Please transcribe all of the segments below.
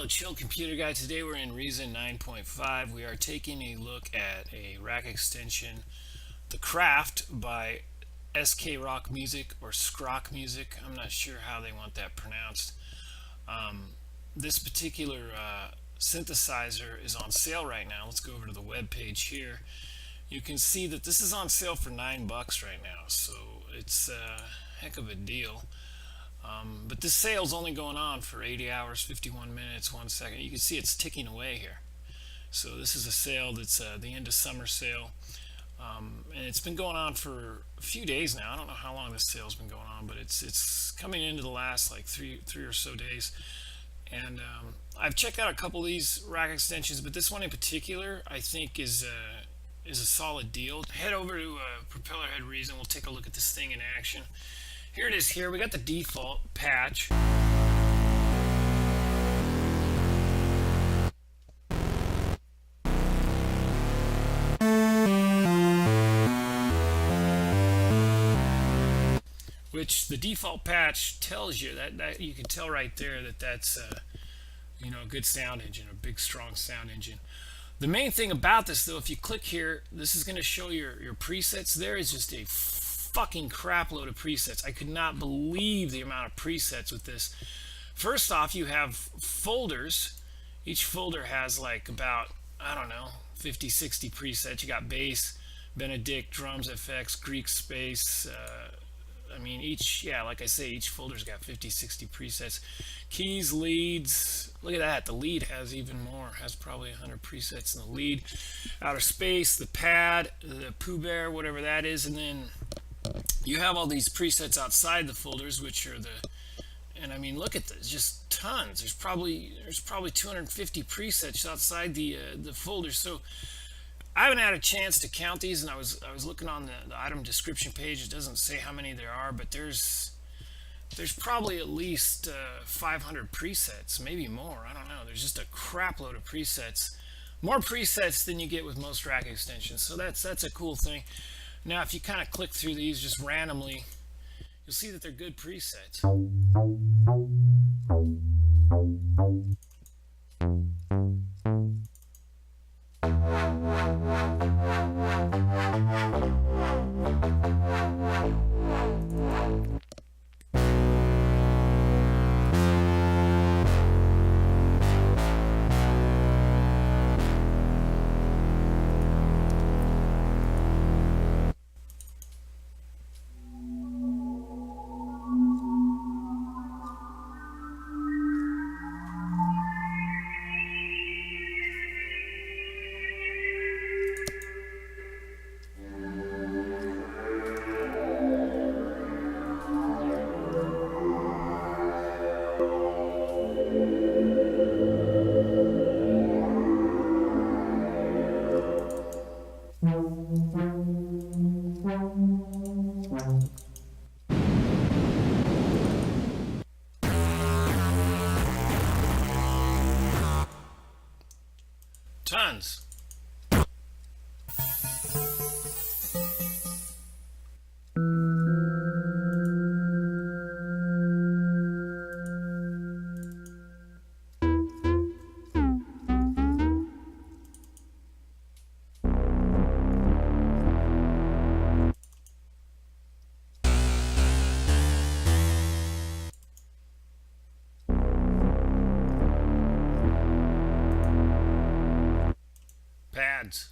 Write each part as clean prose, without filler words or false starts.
Chill Computer Guy. Today we're in Reason 9.5. We are taking a look at a rack extension, the Kraft by Rock Music or Skrock Music. I'm not sure how they want that pronounced. This particular synthesizer is on sale right now. Let's go over to the web page here. You can see that this is on sale for $9 right now, so it's a heck of a deal. But this sale's only going on for 80 hours, 51 minutes, 1 second. You can see it's ticking away here. So this is a sale that's the end of summer sale. And it's been going on for a few days now. I don't know how long this sale's been going on, but it's coming into the last like three or so days. And I've checked out a couple of these rack extensions, but this one in particular I think is a solid deal. Head over to Propellerhead Reason. We'll take a look at this thing in action. Here it is here. We got the default patch. Which the default patch tells you that you can tell right there that that's a good sound engine, a big strong sound engine. The main thing about this though, if you click here, this is going to show your presets. There is just a fucking crap load of presets. I could not believe the amount of presets with this. First off, you have folders. Each folder has like about, I don't know, 50, 60 presets. You got bass, Benedict, drums, effects, Greek space. Like I say, each folder's got 50, 60 presets. Keys, leads. Look at that. The lead has even more. Has probably 100 presets in the lead. Outer space, the pad, the Pooh Bear, whatever that is, and then you have all these presets outside the folders, which are look at this, just tons. There's probably 250 presets outside the folders. So I haven't had a chance to count these, and I was looking on the item description page. It doesn't say how many there are, but there's probably at least 500 presets, maybe more. I don't know. There's just a crap load of presets, more presets than you get with most rack extensions. So that's a cool thing. Now, if you kind of click through these just randomly, you'll see that they're good presets. Tons. Pads.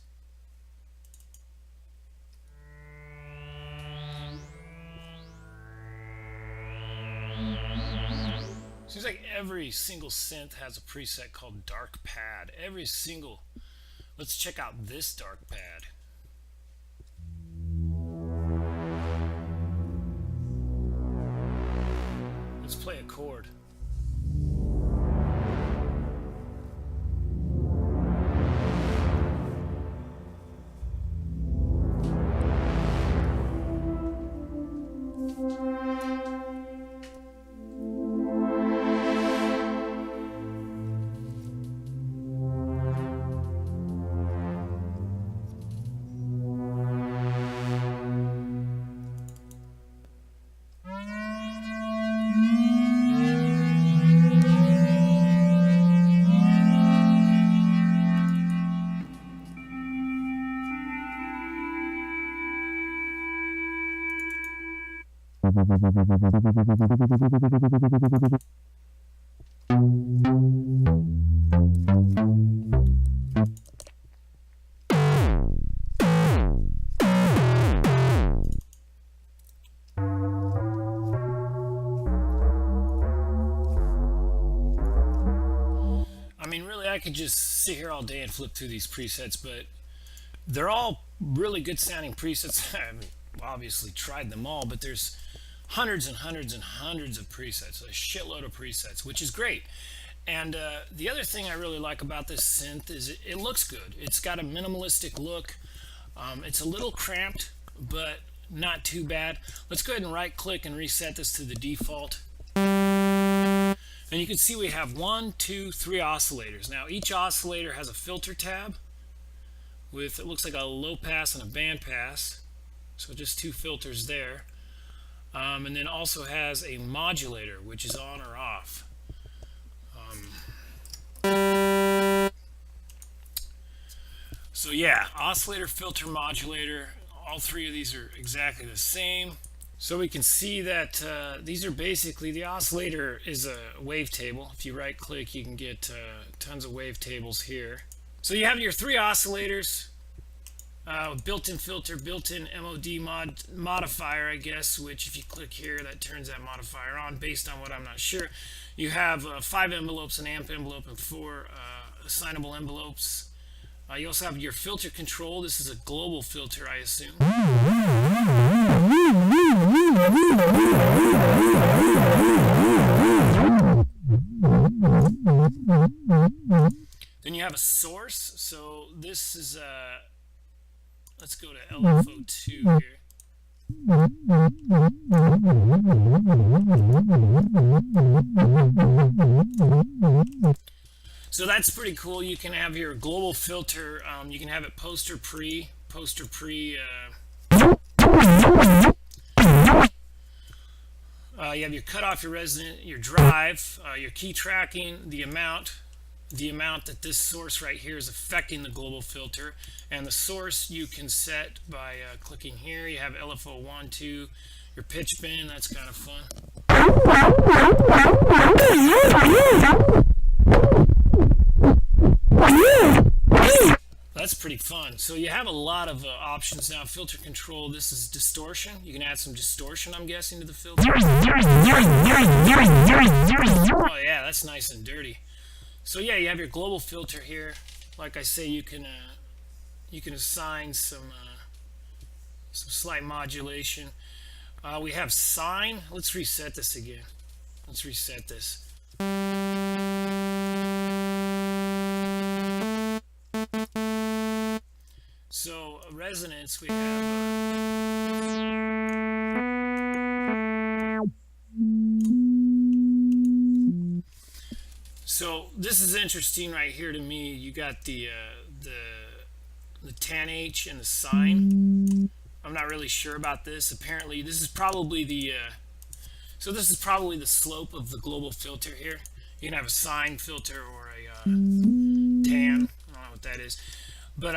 Seems like every single synth has a preset called dark pad. Every single. Let's check out this dark pad. Let's play a chord. I mean, really, I could just sit here all day and flip through these presets, but they're all really good sounding presets. I mean, obviously tried them all, but there's hundreds and hundreds and hundreds of presets, a shitload of presets, which is great. And the other thing I really like about this synth is it looks good. It's got a minimalistic look. It's a little cramped, but not too bad. Let's go ahead and right click and reset this to the default. And you can see we have 1, 2, 3 oscillators. Now each oscillator has a filter tab with, it looks like a low pass and a band pass. So just 2 filters there. And then also has a modulator, which is on or off. So yeah, oscillator, filter, modulator, all 3 of these are exactly the same. So we can see that these are basically, the oscillator is a wavetable. If you right click, you can get tons of wavetables here. So you have your 3 oscillators, built-in filter, built-in MOD modifier, I guess, which if you click here, that turns that modifier on based on what I'm not sure. You have 5 envelopes, an amp envelope, and 4 assignable envelopes. You also have your filter control. This is a global filter, I assume. Then you have a source. So this is let's go to LFO2 here. So that's pretty cool. You can have your global filter. You can have it post or pre. You have your cutoff, your resonant, your drive, your key tracking, the amount that this source right here is affecting the global filter, and the source you can set by clicking here. You have LFO 1, 2, your pitch bend. That's kind of fun. That's pretty fun. So you have a lot of options now. Filter control. This is distortion. You can add some distortion, I'm guessing, to the filter. Oh yeah, that's nice and dirty. So yeah, you have your global filter here. Like I say, you can assign some slight modulation. We have sine. Let's reset this again. Let's reset this. So resonance, we have. So this is interesting right here to me. You got the tan H and the sine. I'm not really sure about this. Apparently, this is probably the this is probably the slope of the global filter here. You can have a sine filter or a tan. I don't know what that is, but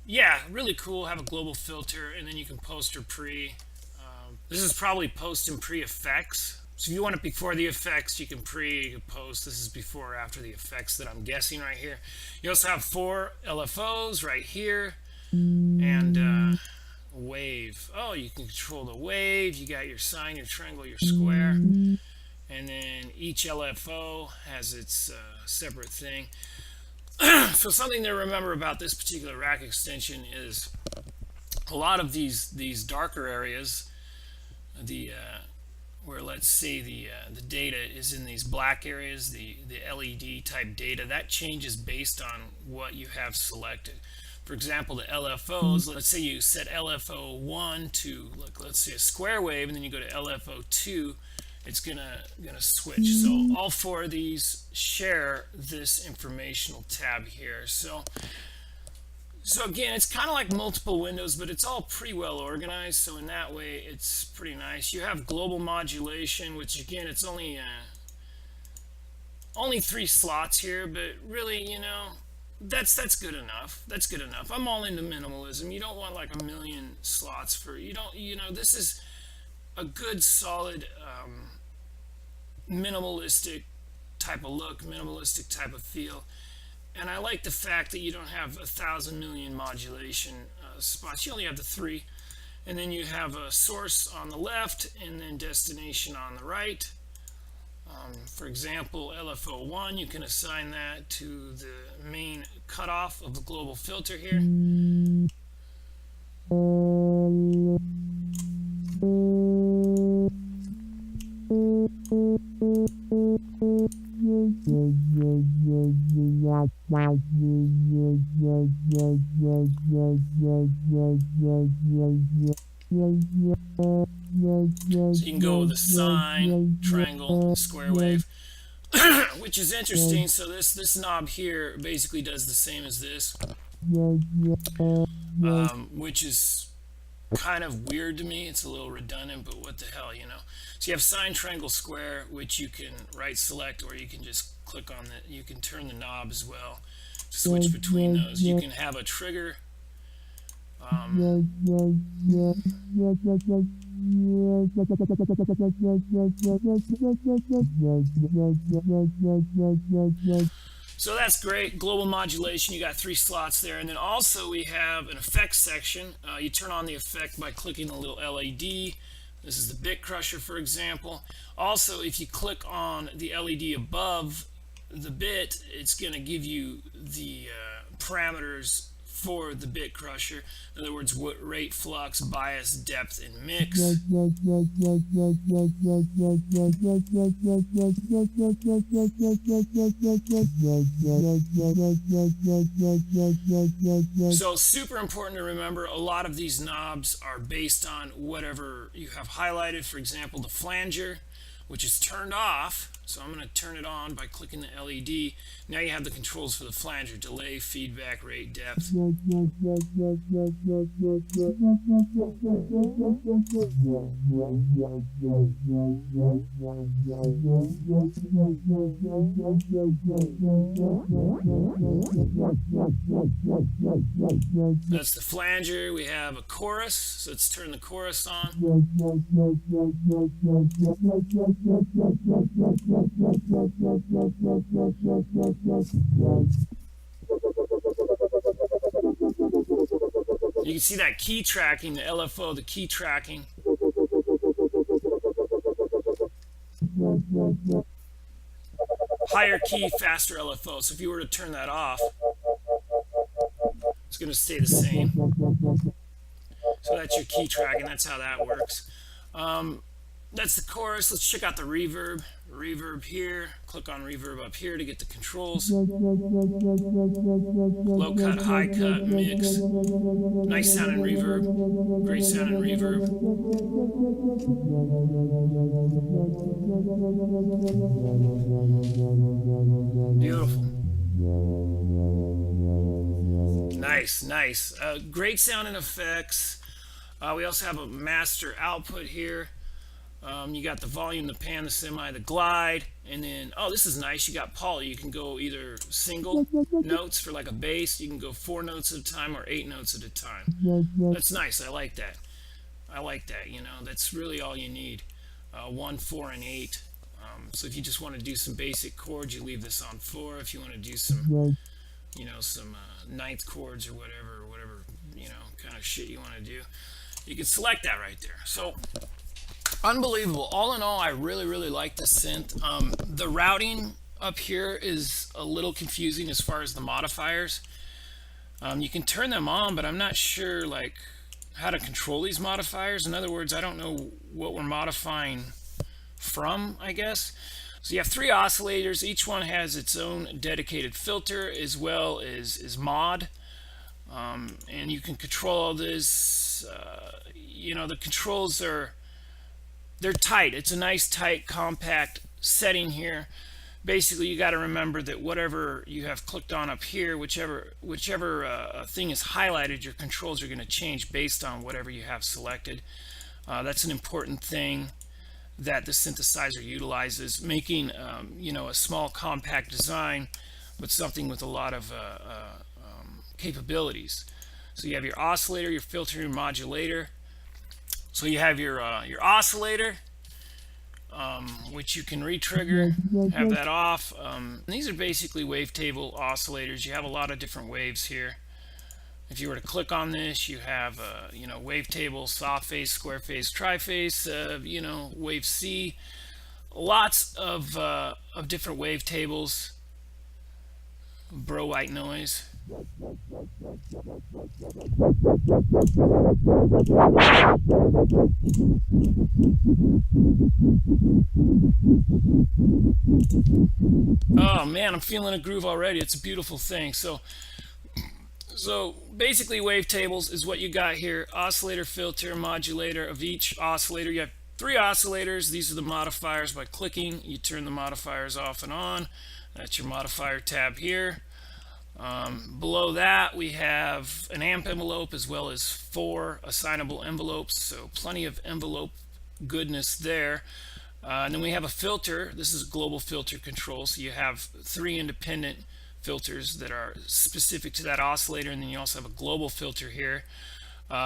yeah, really cool. Have a global filter, and then you can post or pre. This is probably post and pre effects. So if you want it before the effects, you can pre, you can post. This is before or after the effects that I'm guessing right here. You also have 4 LFOs right here, and wave. Oh, you can control the wave. You got your sine, your triangle, your square, and then each LFO has its separate thing. So something to remember about this particular rack extension is a lot of these darker areas, where let's say the data is in these black areas, the LED type data, that changes based on what you have selected. For example, the LFOs, let's say you set LFO 1 to, let's say a square wave, and then you go to LFO 2, it's gonna switch. So all 4 of these share this informational tab here. So again, it's kind of like multiple windows, but it's all pretty well organized. So in that way, it's pretty nice. You have global modulation, which again, it's only 3 slots here, but really, you know, that's good enough. That's good enough. I'm all into minimalism. You don't want like a million slots for, you know, this is a good solid minimalistic type of look, minimalistic type of feel. And I like the fact that you don't have 1,000,000,000 modulation spots. You only have the three. And then you have a source on the left and then destination on the right. For example, LFO1, you can assign that to the main cutoff of the global filter here. So you can go with the sine, triangle, square wave, which is interesting. So this knob here basically does the same as this, which is kind of weird to me. It's a little redundant, but what the hell, you know. So you have sine, triangle, square, which you can right select, or you can just click on the, you can turn the knob as well to switch between those. You can have a trigger. So that's great. Global modulation, you got 3 slots there. And then also we have an effects section. You turn on the effect by clicking the little LED. This is the bit crusher, for example. Also, if you click on the LED above the bit, it's going to give you the parameters for the bit crusher. In other words, what rate, flux, bias, depth, and mix. So super important to remember, a lot of these knobs are based on whatever you have highlighted. For example, the flanger, which is turned off. So I'm going to turn it on by clicking the LED. Now you have the controls for the flanger: delay, feedback, rate, depth. That's the flanger. We have a chorus, so let's turn the chorus on. You can see that key tracking, the LFO, the key tracking. Higher key, faster LFO. So if you were to turn that off, it's going to stay the same. So that's your key tracking. That's how that works. That's the chorus. Let's check out the reverb. Reverb here. Click on reverb up here to get the controls. Low cut, high cut, mix. Nice sounding reverb. Great sounding reverb. Beautiful. Nice, nice. Great sounding effects. We also have a master output here. You got the volume, the pan, the semi, the glide, and then, oh, this is nice. You got poly. You can go either single notes for like a bass. You can go 4 notes at a time or 8 notes at a time. That's nice. I like that. I like that. You know, that's really all you need. 1, 4, and 8. So if you just want to do some basic chords, you leave this on 4. If you want to do some, you know, some ninth chords or whatever, you know, kind of shit you want to do, you can select that right there. So unbelievable. All in all, I really like the synth. The routing up here is a little confusing as far as the modifiers. You can turn them on, but I'm not sure like how to control these modifiers. In other words, I don't know what we're modifying from, I guess. So you have 3 oscillators. Each one has its own dedicated filter as well as mod. And you can control all this. You know, the controls they're tight. It's a nice, tight, compact setting here. Basically, you got to remember that whatever you have clicked on up here, whichever thing is highlighted, your controls are going to change based on whatever you have selected. That's an important thing that the synthesizer utilizes, making you know, a small, compact design, but something with a lot of capabilities. So you have your oscillator, your filter, your modulator. So you have your oscillator, which you can retrigger, have that off. These are basically wavetable oscillators. You have a lot of different waves here. If you were to click on this, you have wavetable, soft phase, square phase, triphase, wave C, lots of different wavetables. Bro white noise. Oh man, I'm feeling a groove already. It's a beautiful thing. So basically wavetables is what you got here. Oscillator, filter, modulator. Of each oscillator you have 3 oscillators. These are the modifiers. By clicking you turn the modifiers off and on. That's your modifier tab here. Below that we have an amp envelope as well as 4 assignable envelopes, so plenty of envelope goodness there. And then we have a filter. This is global filter control, so you have 3 independent filters that are specific to that oscillator, and then you also have a global filter here.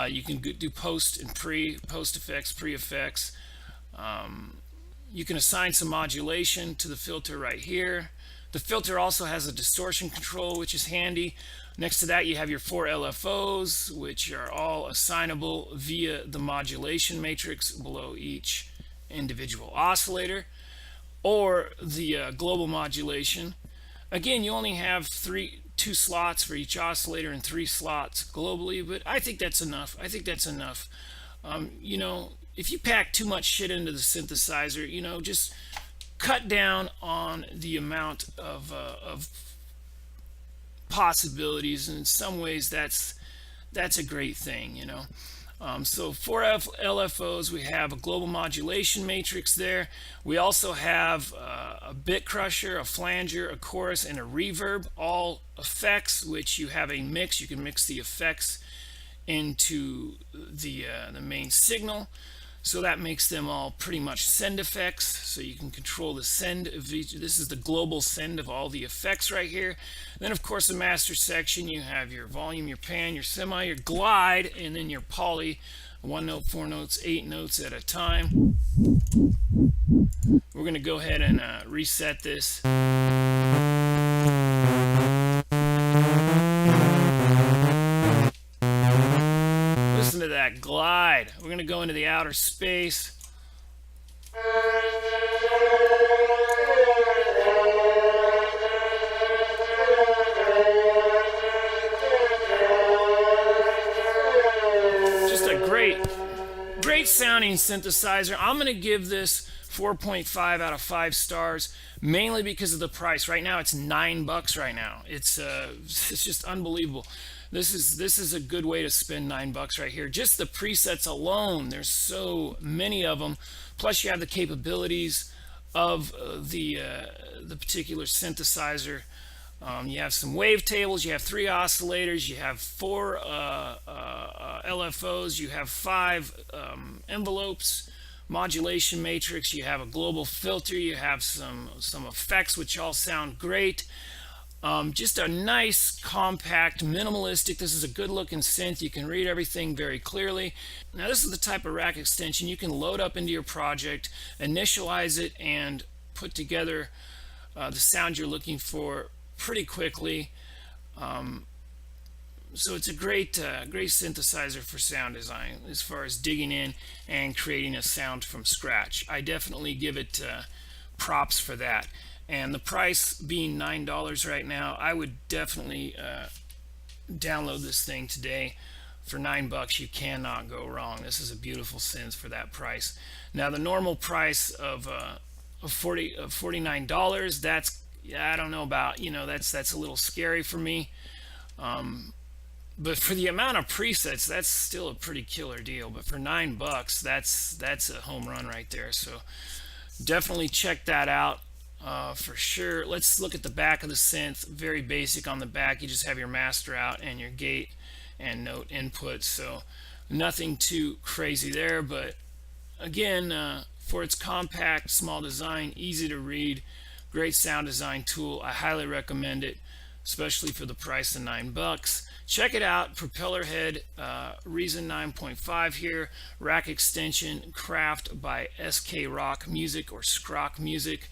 You can do post and post effects, pre effects. You can assign some modulation to the filter right here. The filter also has a distortion control, which is handy. Next to that you have your 4 LFOs, which are all assignable via the modulation matrix below each individual oscillator, or the global modulation. Again, you only have 2 slots for each oscillator and 3 slots globally, but I think that's enough. If you pack too much shit into the synthesizer, just cut down on the amount of possibilities, and in some ways that's a great thing. So for LFOs we have a global modulation matrix there. We also have a bit crusher, a flanger, a chorus, and a reverb, all effects, which you have a mix. You can mix the effects into the main signal. So that makes them all pretty much send effects. So you can control the send of each. This is the global send of all the effects right here. And then of course the master section, you have your volume, your pan, your semi, your glide, and then your poly. 1 note, 4 notes, 8 notes at a time. We're going to go ahead and reset this. Listen to that glide. We're going to go into the outer space. Just a great sounding synthesizer. I'm going to give this 4.5 out of 5 stars, mainly because of the price. Right now it's $9 right now. It's just unbelievable. This is a good way to spend $9 right here. Just the presets alone, there's so many of them. Plus you have the capabilities of the particular synthesizer. You have some wavetables, you have 3 oscillators, you have 4 LFOs, you have 5 envelopes, modulation matrix, you have a global filter, you have some effects which all sound great. Just a nice, compact, minimalistic. This is a good looking synth. You can read everything very clearly. Now this is the type of rack extension you can load up into your project, initialize it, and put together the sound you're looking for pretty quickly. So it's a great synthesizer for sound design as far as digging in and creating a sound from scratch. I definitely give it props for that. And the price being $9 right now, I would definitely download this thing today. For $9 you cannot go wrong. This is a beautiful synth for that price. Now the normal price of $49, that's, I don't know about, that's a little scary for me. But for the amount of presets, that's still a pretty killer deal. But for $9, that's a home run right there. So definitely check that out. For sure. Let's look at the back of the synth. Very basic on the back. You just have your master out and your gate and note input. So nothing too crazy there. But again, for its compact, small design, easy to read, great sound design tool. I highly recommend it, especially for the price of $9. Check it out. Propellerhead, Reason 9.5 here. Rack extension, Kraft by Skrock Music or Skrock Music.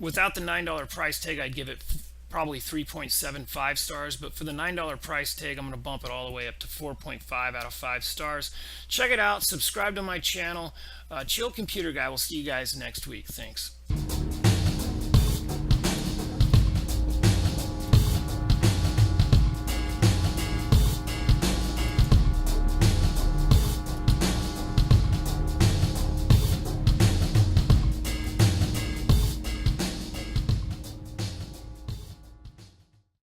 Without the $9 price tag, I'd give it probably 3.75 stars, but for the $9 price tag, I'm going to bump it all the way up to 4.5 out of 5 stars. Check it out. Subscribe to my channel. Chill Computer Guy. We'll see you guys next week. Thanks.